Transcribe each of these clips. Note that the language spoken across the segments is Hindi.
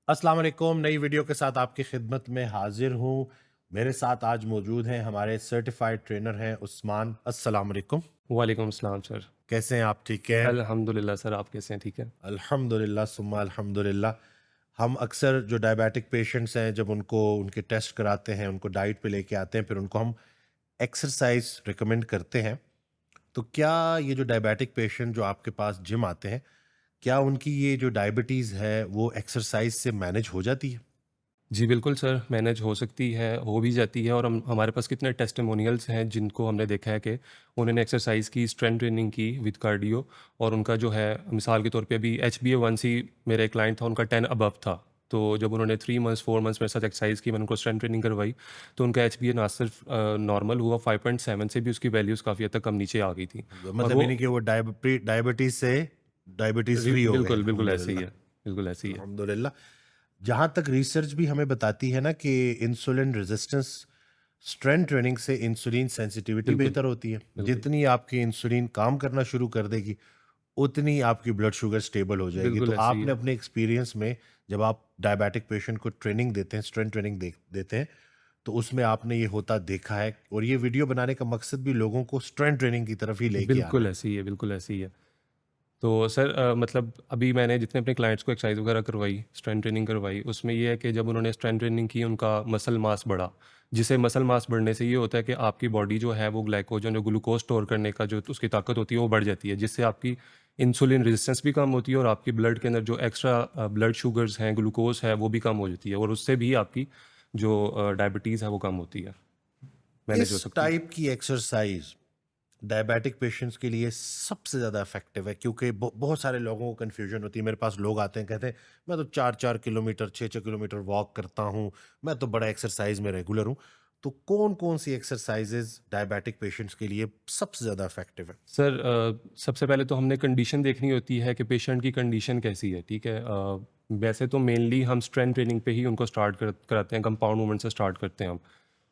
अस्सलाम वालेकुम। नई वीडियो के साथ आपकी खिदमत में हाजिर हूँ। मेरे साथ आज मौजूद हैं हमारे सर्टिफाइड ट्रेनर हैं उस्मान। अस्सलाम वालेकुम। वालेकुम अस्सलाम सर। कैसे हैं आप? ठीक है? अल्हम्दुलिल्लाह सर, आप कैसे हैं? ठीक है? अल्हम्दुलिल्लाह सुम्मा अल्हम्दुलिल्लाह। हम अक्सर जो डायबिटिक पेशेंट्स हैं जब उनको उनके टेस्ट कराते हैं, उनको डाइट पे लेके आते हैं, फिर उनको हम एक्सरसाइज रिकमेंड करते हैं। तो क्या ये जो डायबिटिक पेशेंट जो आपके पास जिम आते हैं, क्या उनकी ये जो डायबिटीज़ है वो एक्सरसाइज से मैनेज हो जाती है? जी बिल्कुल सर, मैनेज हो सकती है, हो भी जाती है और हम हमारे पास कितने टेस्टिमोनियल्स हैं जिनको हमने देखा है कि उन्होंने एक्सरसाइज़ की, स्ट्रेंथ ट्रेनिंग की विद कार्डियो और उनका जो है मिसाल के तौर पे अभी HbA1c मेरा एक क्लाइंट था, उनका 10 अबव था। तो जब उन्होंने 3 मंथ्स, 4 मंथ्स मेरे साथ एक्सरसाइज़ की, मैंने उनको स्ट्रेंथ ट्रेनिंग करवाई, तो उनका HbA ना सिर्फ नॉर्मल हुआ, 5.7 से भी उसकी वैल्यूज़ काफ़ी हद तक कम नीचे आ गई थी और मतलब वो यानी कि वो डायबिटीज से डायबिटीज फ्री हो गए। बिल्कुल, बिल्कुल ऐसे ही अल्हम्दुलिल्लाह। है। बिल्कुल ऐसे ही है। अल्हम्दुलिल्लाह। जहाँ तक रिसर्च भी हमें बताती है ना कि इंसुलिन रेजिस्टेंस स्ट्रेंथ ट्रेनिंग से इंसुलिन सेंसिटिविटी बिल्कुल, बेहतर होती है। बिल्कुल। जितनी आपकी इंसुलिन काम करना शुरू कर देगी उतनी आपकी ब्लड शुगर स्टेबल हो जाएगी। तो बिल्कुल ऐसे ही आपने है। अपने एक्सपीरियंस में जब आप डायबिटिक पेशेंट को ट्रेनिंग देते हैं, स्ट्रेंथ ट्रेनिंग देते हैं, तो उसमें आपने ये होता देखा है और ये वीडियो बनाने का मकसद भी लोगों को स्ट्रेंथ ट्रेनिंग की तरफ ही लेके आना बिल्कुल है। ऐसे ही है, बिल्कुल ऐसे ही है। तो सर मतलब अभी मैंने जितने अपने क्लाइंट्स को एक्सरसाइज वगैरह करवाई, स्ट्रेंथ ट्रेनिंग करवाई, उसमें ये है कि जब उन्होंने स्ट्रेंथ ट्रेनिंग की, उनका मसल मास बढ़ा। जिससे मसल मास बढ़ने से ये होता है कि आपकी बॉडी जो है वो ग्लाइकोजन, जो ग्लूकोज़ स्टोर करने का जो उसकी ताकत होती है वो बढ़ जाती है। जिससे आपकी इंसुलिन रेजिस्टेंस भी कम होती है और आपकी ब्लड के अंदर जो एक्स्ट्रा ब्लड शुगर्स हैं, ग्लूकोज़ है, वो भी कम हो जाती है और उससे भी आपकी जो डायबिटीज़ है वो कम होती है, मैनेज इस हो सकती है। टाइप की एक्सरसाइज डायबिटिक पेशेंट्स के लिए सबसे ज़्यादा इफेक्टिव है क्योंकि बहुत सारे लोगों को कन्फ्यूजन होती है। मेरे पास लोग आते हैं कहते हैं मैं तो 4-4 किलोमीटर 6-6 किलोमीटर वॉक करता हूँ, मैं तो बड़ा एक्सरसाइज में रेगुलर हूँ। तो कौन कौन सी एक्सरसाइजेज डायबिटिक पेशेंट्स के लिए सबसे ज़्यादा इफेक्टिव है? सर सबसे पहले तो हमने कंडीशन देखनी होती है कि पेशेंट की कंडीशन कैसी है, ठीक है? वैसे तो मेनली हम स्ट्रेंथ ट्रेनिंग पे ही उनको स्टार्ट कराते हैं, कंपाउंड मूवमेंट से स्टार्ट करते हैं हम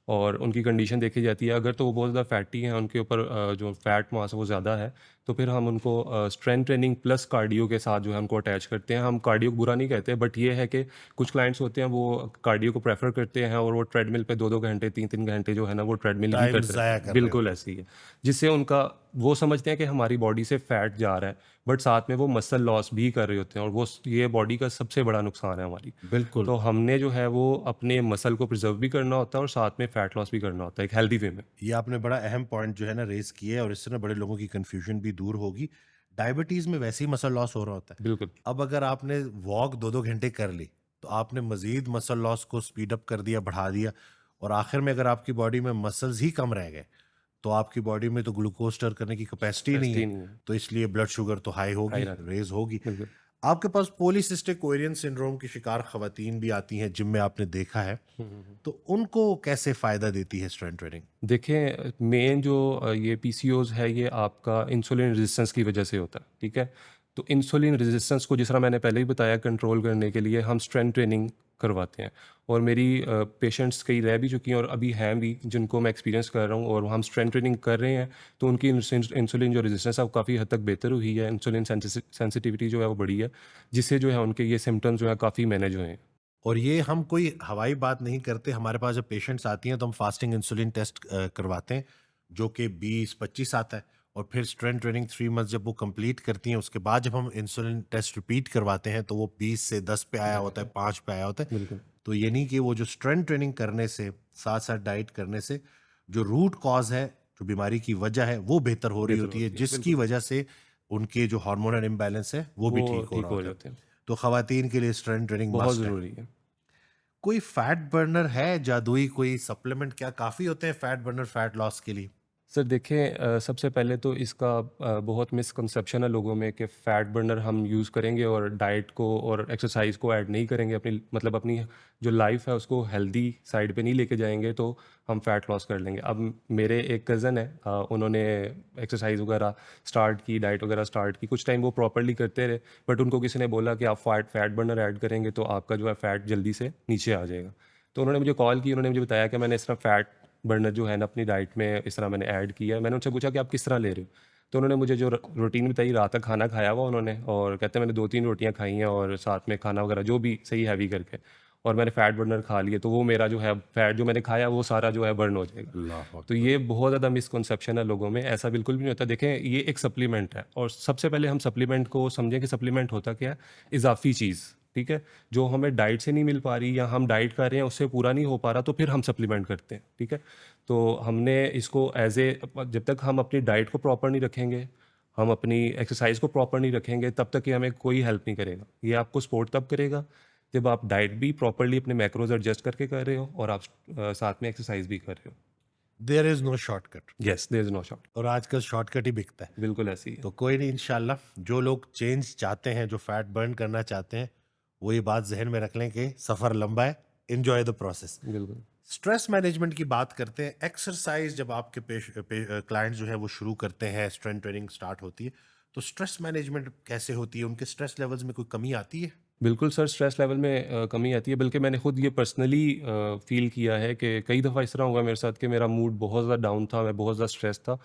और उनकी कंडीशन देखी जाती है। अगर तो वो बहुत ज़्यादा फैटी हैं, उनके ऊपर जो फैट मास है वो ज़्यादा है, तो फिर हम उनको स्ट्रेंथ ट्रेनिंग प्लस कार्डियो के साथ जो है उनको अटैच करते हैं। हम कार्डियो को बुरा नहीं कहते, बट ये है कि कुछ क्लाइंट्स होते हैं वो कार्डियो को प्रेफर करते हैं और वो ट्रेडमिल पे 2-2 घंटे, 3-3 घंटे जो है ना वो ट्रेडमिल ही टाइम करते रहते ज़ाया हैं। कर रहे बिल्कुल होते हैं। ऐसे ही है। जिससे उनका वो समझते हैं कि हमारी बॉडी से फैट जा रहा है, बट साथ में वो मसल लॉस भी कर रहे होते हैं और वो ये बॉडी का सबसे बड़ा नुकसान है हमारी। बिल्कुल। तो हमने जो है वो अपने मसल को प्रिजर्व भी करना होता है और साथ में फैट लॉस भी करना होता है एक हेल्दी वे में। ये आपने बड़ा अहम पॉइंट जो है ना रेज किया है और इससे ना बड़े लोगों की कंफ्यूजन भी दूर होगी। डायबिटीज में वैसे ही मसल लॉस हो रहा होता है। बिल्कुल, अब अगर आपने वॉक 2-2 घंटे कर ली तो आपने मजीद मसल लॉस को स्पीड अप कर दिया, बढ़ा दिया और आखिर में अगर आपकी बॉडी में मसल्स ही कम रह गए तो आपकी बॉडी में तो ग्लूकोज स्टोर करने की कैपेसिटी नहीं कैपेसिटी है। नहीं है, तो इसलिए ब्लड शुगर तो हाई हाई होगी, रहता है। रेज होगी। बिल्कुल। आपके पास पॉलीसिस्टिक ओवेरियन सिंड्रोम की शिकार खवातीन भी आती हैं जिम में, आपने देखा है। हुँ, हुँ, हुँ। तो उनको कैसे फायदा देती है स्ट्रेंथ ट्रेनिंग? देखिए मेन जो ये पीसीओज़ है ये आपका इंसुलिन रेजिस्टेंस की वजह से होता है, ठीक है? तो इंसुलिन रेजिस्टेंस को जिस तरह मैंने पहले ही बताया कंट्रोल करने के लिए हम स्ट्रेंथ ट्रेनिंग करवाते हैं और मेरी पेशेंट्स कई रह भी चुकी हैं और अभी हैं भी जिनको मैं एक्सपीरियंस कर रहा हूँ और हम स्ट्रेंथ ट्रेनिंग कर रहे हैं, तो उनकी इंसुलिन जो रेजिस्टेंस है वो काफ़ी हद तक बेहतर हुई है, इंसुलिन सेंसिटिविटी जो है वो बढ़ी है, जिससे जो है उनके ये सिम्पटम्स जो है काफ़ी मैनेज हुए हैं। और ये हम कोई हवाई बात नहीं करते। हमारे पास जब पेशेंट्स आती हैं तो हम फास्टिंग इंसुलिन टेस्ट करवाते हैं जो कि 20-25 आता है और फिर स्ट्रेंथ ट्रेनिंग 3 मंथ जब वो कंप्लीट करती हैं उसके बाद जब हम इंसुलिन टेस्ट रिपीट करवाते हैं तो वो 20 से 10 पे आया होता है, 5 पे आया होता है। बिल्कुल, तो ये नहीं कि वो जो स्ट्रेंथ ट्रेनिंग करने से साथ साथ डाइट करने से जो रूट कॉज है, जो बीमारी की वजह है वो बेहतर हो रही बेहतर होती है, होती है, जिसकी बिल्कुल। वजह से उनके जो हार्मोनल इम्बैलेंस है वो भी वो ठीक हो ठीक रहा हो होता है। जाते हैं, तो खवातीन के लिए स्ट्रेंथ ट्रेनिंग बहुत मस्ट है। ज़रूरी है। कोई फैट बर्नर है जादुई, कोई सप्लीमेंट क्या काफी होते हैं फैट बर्नर फैट लॉस के लिए? सर देखें सबसे पहले तो इसका बहुत मिसकंसेप्शन है लोगों में कि फ़ैट बर्नर हम यूज़ करेंगे और डाइट को और एक्सरसाइज को ऐड नहीं करेंगे अपनी मतलब अपनी जो लाइफ है उसको हेल्दी साइड पे नहीं लेके जाएंगे तो हम फ़ैट लॉस कर लेंगे। अब मेरे एक कज़न है उन्होंने एक्सरसाइज वगैरह स्टार्ट की, डाइट वगैरह स्टार्ट की, कुछ टाइम वो प्रॉपरली करते रहे, बट उनको किसी ने बोला कि आप फैट बर्नर ऐड करेंगे तो आपका जो है फ़ैट जल्दी से नीचे आ जाएगा। तो उन्होंने मुझे कॉल की, उन्होंने मुझे बताया कि मैंने इस तरह फ़ैट बर्नर जो है ना अपनी डाइट में इस तरह मैंने ऐड किया है। मैंने उनसे पूछा कि आप किस तरह ले रहे हो? तो उन्होंने मुझे जो रूटीन बताई, रात का खाना खाया हुआ उन्होंने, और कहते हैं मैंने 2-3 रोटियाँ खाई हैं और साथ में खाना वगैरह जो भी सही हैवी करके, और मैंने फैट बर्नर खा लिए, तो वो मेरा जो है फैट जो मैंने खाया वो सारा जो है बर्न हो जाएगा। अल्लाह तो अकबर। ये बहुत ज़्यादा मिसकंसेप्शन है लोगों में, ऐसा बिल्कुल भी नहीं होता। देखें, ये एक सप्लीमेंट है, और सबसे पहले हम सप्लीमेंट को समझें कि सप्लीमेंट होता क्या है? इज़ाफ़ी चीज़, ठीक है? जो हमें डाइट से नहीं मिल पा रही या हम डाइट कर रहे हैं उससे पूरा नहीं हो पा रहा, तो फिर हम सप्लीमेंट करते हैं, ठीक है? तो हमने इसको एज़ ए जब तक हम अपनी डाइट को प्रॉपर नहीं रखेंगे, हम अपनी एक्सरसाइज़ को प्रॉपर नहीं रखेंगे, तब तक ये हमें कोई हेल्प नहीं करेगा। ये आपको सपोर्ट तब करेगा जब आप डाइट भी प्रॉपर्ली अपने मैक्रोज़ एडजस्ट करके कर रहे हो और आप साथ में एक्सरसाइज़ भी कर रहे हो। There is no shortcut, yes, there is no short. और आजकल शॉर्टकट ही बिकता है। बिल्कुल ऐसे ही है। तो कोई नहीं, इंशाल्लाह जो लोग चेंज चाहते हैं, जो फैट बर्न करना चाहते हैं, वो ये बात जहन में रख लें कि सफ़र लंबा है, एंजॉय द प्रोसेस। बिल्कुल। स्ट्रेस मैनेजमेंट की बात करते हैं। एक्सरसाइज जब आपके क्लाइंट जो है वो शुरू करते हैं, स्ट्रेंथ ट्रेनिंग स्टार्ट होती है, तो स्ट्रेस मैनेजमेंट कैसे होती है? उनके स्ट्रेस लेवल्स में कोई कमी आती है? बिल्कुल सर, स्ट्रेस लेवल में कमी आती है, बल्कि मैंने खुद ये पर्सनली फ़ील किया है कि कई दफ़ा इस तरह हुआ मेरे साथ कि मेरा मूड बहुत ज़्यादा डाउन था, मैं बहुत ज़्यादा स्ट्रेस था,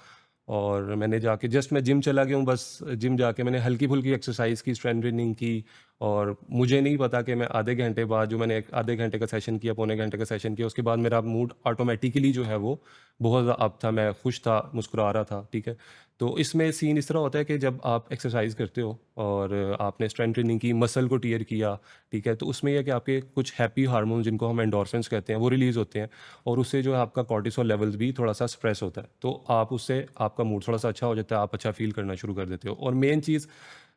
और मैंने जाके जस्ट मैं जिम चला गया हूँ, बस जिम जाके मैंने हल्की-फुल्की एक्सरसाइज़ की, स्ट्रेंथ ट्रेनिंग की, और मुझे नहीं पता कि मैं आधे घंटे बाद जो मैंने एक आधे घंटे का सेशन किया, पौने घंटे का सेशन किया, उसके बाद मेरा मूड ऑटोमैटिकली जो है वो बहुत ज़्यादा अप था, मैं खुश था, मुस्कुरा रहा था, ठीक है? तो इसमें सीन इस तरह होता है कि जब आप एक्सरसाइज करते हो और आपने स्ट्रेंथ ट्रेनिंग की, मसल को टियर किया, ठीक है? तो उसमें ये है कि आपके कुछ हैप्पी हार्मोन जिनको हम एंडोर्फिन्स कहते हैं, वो रिलीज़ होते हैं, और उससे जो है आपका कॉर्टिसोल लेवल्स भी थोड़ा-सा सप्रेस होता है। तो आप उससे आपका मूड थोड़ा-सा अच्छा हो जाता है, आप अच्छा फ़ील करना शुरू कर देते हो। और मेन चीज़,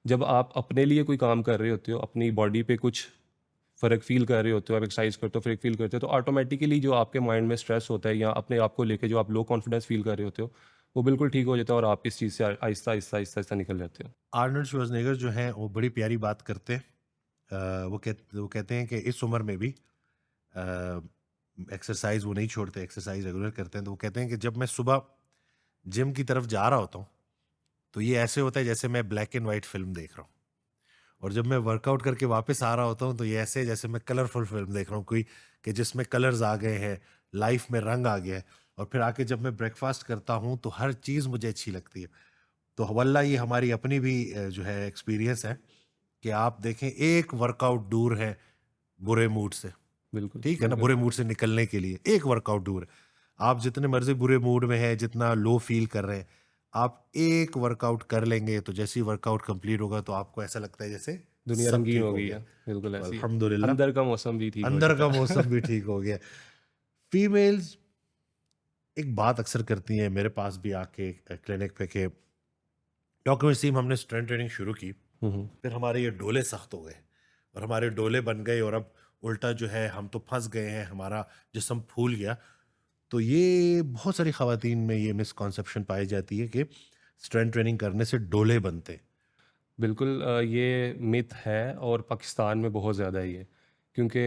जब आप अपने लिए कोई काम कर रहे होते हो, अपनी बॉडी पे कुछ फ़र्क फ़ील कर रहे होते हो, आप एक्सरसाइज करते हो, फ़र्क फ़ील करते हो, तो ऑटोमैटिकली जो आपके माइंड में स्ट्रेस होता है या अपने आप को लेके जो आप लो कॉन्फिडेंस फ़ील कर रहे होते हो, वो बिल्कुल ठीक हो जाता है और आप इस चीज़ से आहिस्ता, आहिस्ता, आहिस्ता, आहिस्ता निकल जाते हो। आर्नल्ड श्वार्ज़नेगर जो हैं वो बड़ी प्यारी बात करते हैं। वो कहते हैं कि इस उम्र में भी एक्सरसाइज वो नहीं छोड़ते, एक्सरसाइज रेगुलर करते हैं। तो वो कहते हैं कि जब मैं सुबह जिम की तरफ जा रहा होता हूँ, तो ये ऐसे होता है जैसे मैं ब्लैक एंड वाइट फिल्म देख रहा हूँ, और जब मैं वर्कआउट करके वापस आ रहा होता हूँ तो ये ऐसे है जैसे मैं कलरफुल फिल्म देख रहा हूँ कोई, कि जिसमें कलर्स आ गए हैं, लाइफ में रंग आ गया है। और फिर आके जब मैं ब्रेकफास्ट करता हूँ तो हर चीज़ मुझे अच्छी लगती है। तो वल्लाह ये हमारी अपनी भी जो है एक्सपीरियंस है कि आप देखें, एक वर्कआउट दूर है बुरे मूड से। बिल्कुल, ठीक है ना? बिल्कुल। बुरे मूड से निकलने के लिए एक वर्कआउट दूर है। आप जितने मर्ज़ी बुरे मूड में हैं, जितना लो फ़ील कर रहे हैं, आप एक वर्कआउट कर लेंगे, तो जैसे ही वर्कआउट कंप्लीट होगा तो आपको ऐसा लगता है जैसे दुनिया सब रंगीन ठीक हो हो गई गया। है, बिल्कुल तो ऐसी है। अल्हम्दुलिल्लाह, अंदर का मौसम भी ठीक हो अंदर का जाता है। मौसम भी ठीक हो गया। फीमेल्स एक बात अक्सर करती हैं मेरे पास भी आके क्लिनिक पे, कि डॉक्टर वसीम हमने स्ट्रेंथ ट्रेनिंग शुरू की, हुँ, हुँ। फिर हमारे ये डोले सख्त हो गए, और हमारे डोले बन गए, और अब उल्टा जो है हम तो फंस गए हैं, हमारा जिस्म फूल गया। तो ये बहुत सारी ख़वातीन में ये मिसकॉन्सेप्शन पाई जाती है कि स्ट्रेंथ ट्रेनिंग करने से डोले बनते हैं। बिल्कुल, ये मिथ है और पाकिस्तान में बहुत ज़्यादा है ये। क्योंकि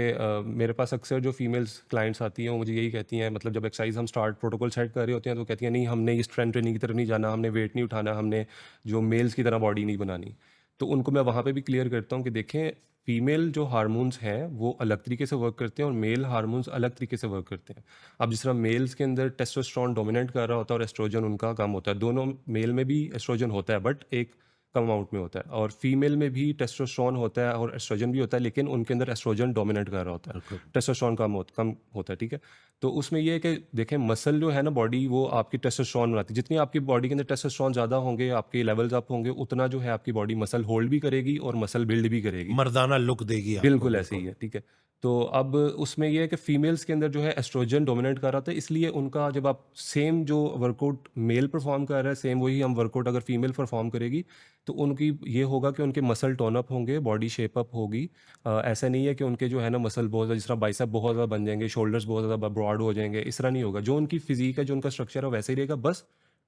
मेरे पास अक्सर जो फीमेल्स क्लाइंट्स आती हैं वो मुझे यही कहती हैं, मतलब जब एक्सरसाइज हम स्टार्ट प्रोटोकॉल सेट कर रहे होते हैं तो कहती हैं नहीं, हमने ये स्ट्रेंथ ट्रेनिंग की तरफ नहीं जाना, हमने वेट नहीं उठाना, हमने जो मेल्स की तरह बॉडी नहीं बनानी। तो उनको मैं वहाँ पे भी क्लियर करता हूँ कि देखें, फीमेल जो हार्मोन्स हैं वो अलग तरीके से वर्क करते हैं और मेल हार्मोन्स अलग तरीके से वर्क करते हैं। अब जिस तरह मेल्स के अंदर टेस्टोस्टेरोन डोमिनेट कर रहा होता है और एस्ट्रोजन उनका कम होता है, दोनों मेल में भी एस्ट्रोजन होता है बट एक कम अमाउंट में होता है, और फीमेल में भी टेस्टोस्टेरोन होता है और एस्ट्रोजन भी होता है, लेकिन उनके अंदर एस्ट्रोजन डोमिनेट कर रहा होता है, बिल्कुल। टेस्टोस्टेरोन कम होता है, ठीक है? तो उसमें ये है कि देखें, मसल जो है ना, बॉडी वो आपकी टेस्टोस्टेरोन बनाती है, जितनी आपकी बॉडी के अंदर टेस्टोस्टेरोन ज़्यादा होंगे, आपके लेवल्स अप होंगे, उतना जो है आपकी बॉडी मसल होल्ड भी करेगी और मसल बिल्ड भी करेगी। मर्दाना लुक देगी आपको, बिल्कुल ऐसे ही बिल्कुल। है, ठीक है। तो अब उसमें ये है कि फीमेल्स के अंदर जो है एस्ट्रोजन डोमिनेट कर रहा था, इसलिए उनका जब आप सेम जो वर्कआउट मेल परफॉर्म कर रहा है, सेम वही हम वर्कआउट अगर फीमेल परफॉर्म करेगी, तो उनकी ये होगा कि उनके मसल टोन अप होंगे, बॉडी शेप अप होगी। ऐसा नहीं है कि उनके जो है ना मसल बहुत ज़्यादा, जिस तरह बाइसेप बहुत ज़्यादा बन जाएंगे, शोल्डर्स बहुत ज़्यादा ब्रॉड हो जाएंगे, इस तरह नहीं होगा। जो उनकी फिजिक है, जो उनका स्ट्रक्चर है, वैसे ही रहेगा, बस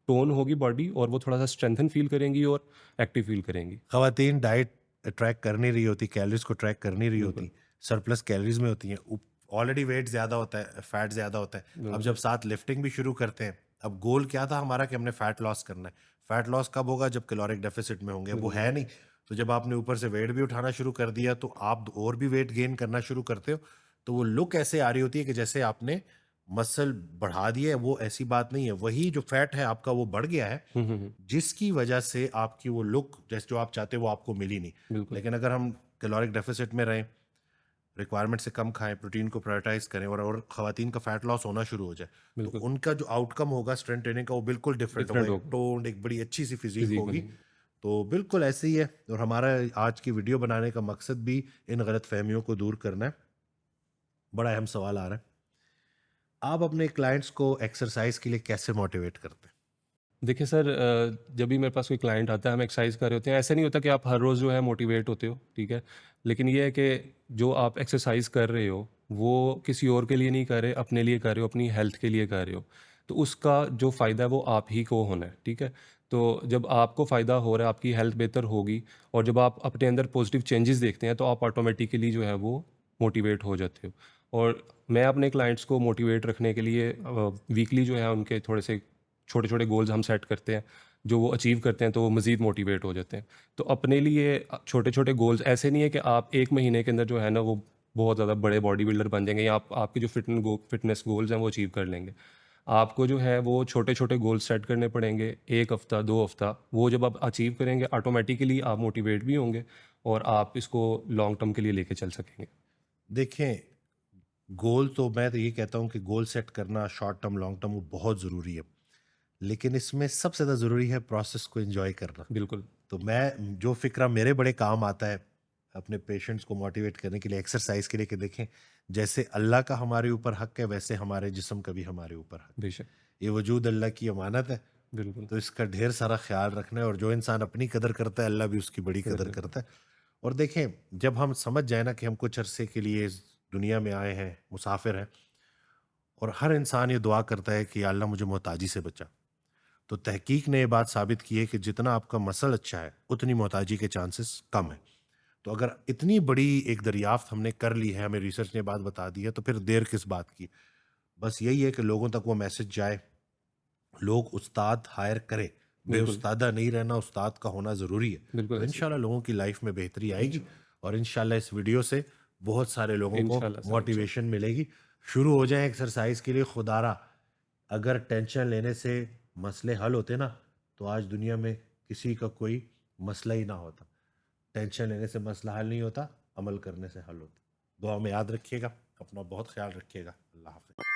टोन होगी बॉडी और वो थोड़ा सा स्ट्रेंथन फील करेंगी और एक्टिव फील करेंगी। ख़वातीन डाइट ट्रैक कर नहीं रही होती, कैलोरीज़ को ट्रैक कर नहीं रही बिल्कुल, होती, सरप्लस कैलोरीज़ में होती हैं। ऑलरेडी वेट ज़्यादा होता है, फैट ज़्यादा होता है। अब बिल्कुल, जब साथ लिफ्टिंग भी शुरू करते हैं, अब गोल क्या था हमारा कि हमने फैट लॉस करना है। फैट लॉस कब होगा? जब कैलोरिक डेफिसिट में होंगे, वो बिल्कुल। है नहीं। तो जब आपने ऊपर से वेट भी उठाना शुरू कर दिया, तो आप और भी वेट गेन करना शुरू करते हो, तो वो लुक ऐसे आ रही होती है कि जैसे आपने मसल बढ़ा दिया है, वो ऐसी बात नहीं है। वही जो फैट है आपका वो बढ़ गया है, जिसकी वजह से आपकी वो लुक जैसे जो आप चाहते हो वो आपको मिली नहीं। बिल्कुल, लेकिन अगर हम कैलोरिक डेफिसिट में रहें, रिक्वायरमेंट से कम खाएं, प्रोटीन को प्रायोरिटाइज करें और खवातीन का फैट लॉस होना शुरू हो जाए, तो बिल्कुल, उनका जो आउटकम होगा स्ट्रेंथ ट्रेनिंग का वो बिल्कुल डिफरेंट होगा। डिफरेंट एक होगा, टोन्ड, एक बड़ी अच्छी सी फिजिक फिज़ीक होगी। बनेगी। तो बिल्कुल ऐसे ही है, और हमारा आज की वीडियो बनाने का मकसद भी इन गलत फहमियों को दूर करना है। बड़ा अहम सवाल आ रहा है, आप अपने क्लाइंट्स को एक्सरसाइज के लिए कैसे मोटिवेट करते हैं? देखिए सर, जब भी मेरे पास कोई क्लाइंट आता है, हम एक्सरसाइज कर रहे होते हैं, ऐसा नहीं होता कि आप हर रोज़ जो है मोटिवेट होते हो, ठीक है? लेकिन ये है कि जो आप एक्सरसाइज कर रहे हो, वो किसी और के लिए नहीं कर रहे, अपने लिए कर रहे हो, अपनी हेल्थ के लिए कर रहे हो। तो उसका जो फ़ायदा है वो आप ही को होना है, ठीक है? तो जब आपको फ़ायदा हो रहा है, आपकी हेल्थ बेहतर होगी और जब आप अपने अंदर पॉजिटिव चेंजेस देखते हैं, तो आप ऑटोमेटिकली जो है वो मोटिवेट हो जाते हो। और मैं अपने क्लाइंट्स को मोटिवेट रखने के लिए वीकली जो है उनके थोड़े से छोटे-छोटे गोल्स हम सेट करते हैं, जो वो अचीव करते हैं तो वो मज़ीद मोटिवेट हो जाते हैं। तो अपने लिए छोटे-छोटे गोल्स ऐसे नहीं है कि आप 1 महीने के अंदर जो है ना वो बहुत ज़्यादा बड़े बॉडी बिल्डर बन जाएँगे या आप आपके जो फिटनेस गोल्स हैं वो अचीव कर लेंगे। आपको जो है वो छोटे-छोटे गोल्स सेट करने पड़ेंगे, 1 हफ़्ता, 2 हफ़्ता, वो जब आप अचीव करेंगे ऑटोमैटिकली आप मोटिवेट भी होंगे और आप इसको लॉन्ग टर्म के लिए लेके चल सकेंगे। देखें, गोल तो मैं तो ये कहता हूँ कि गोल सेट करना शॉर्ट टर्म, लॉन्ग टर्म वो बहुत ज़रूरी है। लेकिन इसमें सबसे ज़्यादा ज़रूरी है प्रोसेस को एंजॉय करना। बिल्कुल, तो मैं जो फ़िक्रा मेरे बड़े काम आता है अपने पेशेंट्स को मोटिवेट करने के लिए, एक्सरसाइज के लिए, कि देखें, जैसे अल्लाह का हमारे ऊपर हक है वैसे हमारे जिस्म का भी हमारे ऊपर हक है। बेशक, ये वजूद अल्लाह की अमानत है, बिल्कुल, तो इसका ढेर सारा ख्याल रखना है। और जो इंसान अपनी कदर करता है अल्लाह भी उसकी बड़ी कदर कदर करता करता है। और देखें, जब हम समझ जाए ना कि हम कुछ अरसे के लिए इस दुनिया में आए हैं, मुसाफिर हैं, और हर इंसान ये दुआ करता है कि या अल्लाह मुझे मोहताजी से बचा, तो तहकीक ने ये बात साबित की है कि जितना आपका मसल अच्छा है उतनी मोहताजी के चांसेस कम है। तो अगर इतनी बड़ी एक दरियाफ्त हमने कर ली है, हमें रिसर्च ने बात बता दी है, तो फिर देर किस बात की। बस यही है कि लोगों तक वो मैसेज जाए, लोग उस्ताद हायर करें, बिल्कुल, बेउस्तादा नहीं रहना, उस्ताद का होना ज़रूरी है। बिल्कुल तो ऐसे इंशाल्लाह लोगों की लाइफ में बेहतरी आएगी, इंशा और इंशाल्लाह इस वीडियो से बहुत सारे लोगों को इंशाल्लाह सर, इंशाल्लाह। मोटिवेशन मिलेगी। शुरू हो जाए एक्सरसाइज के लिए। खुदारा, अगर टेंशन लेने से मसले हल होते ना, तो आज दुनिया में किसी का कोई मसला ही ना होता। टेंशन लेने से मसला हल नहीं होता, अमल करने से हल होता। दुआ में याद रखिएगा, अपना बहुत ख्याल रखिएगा। अल्लाह हाफ़िज़।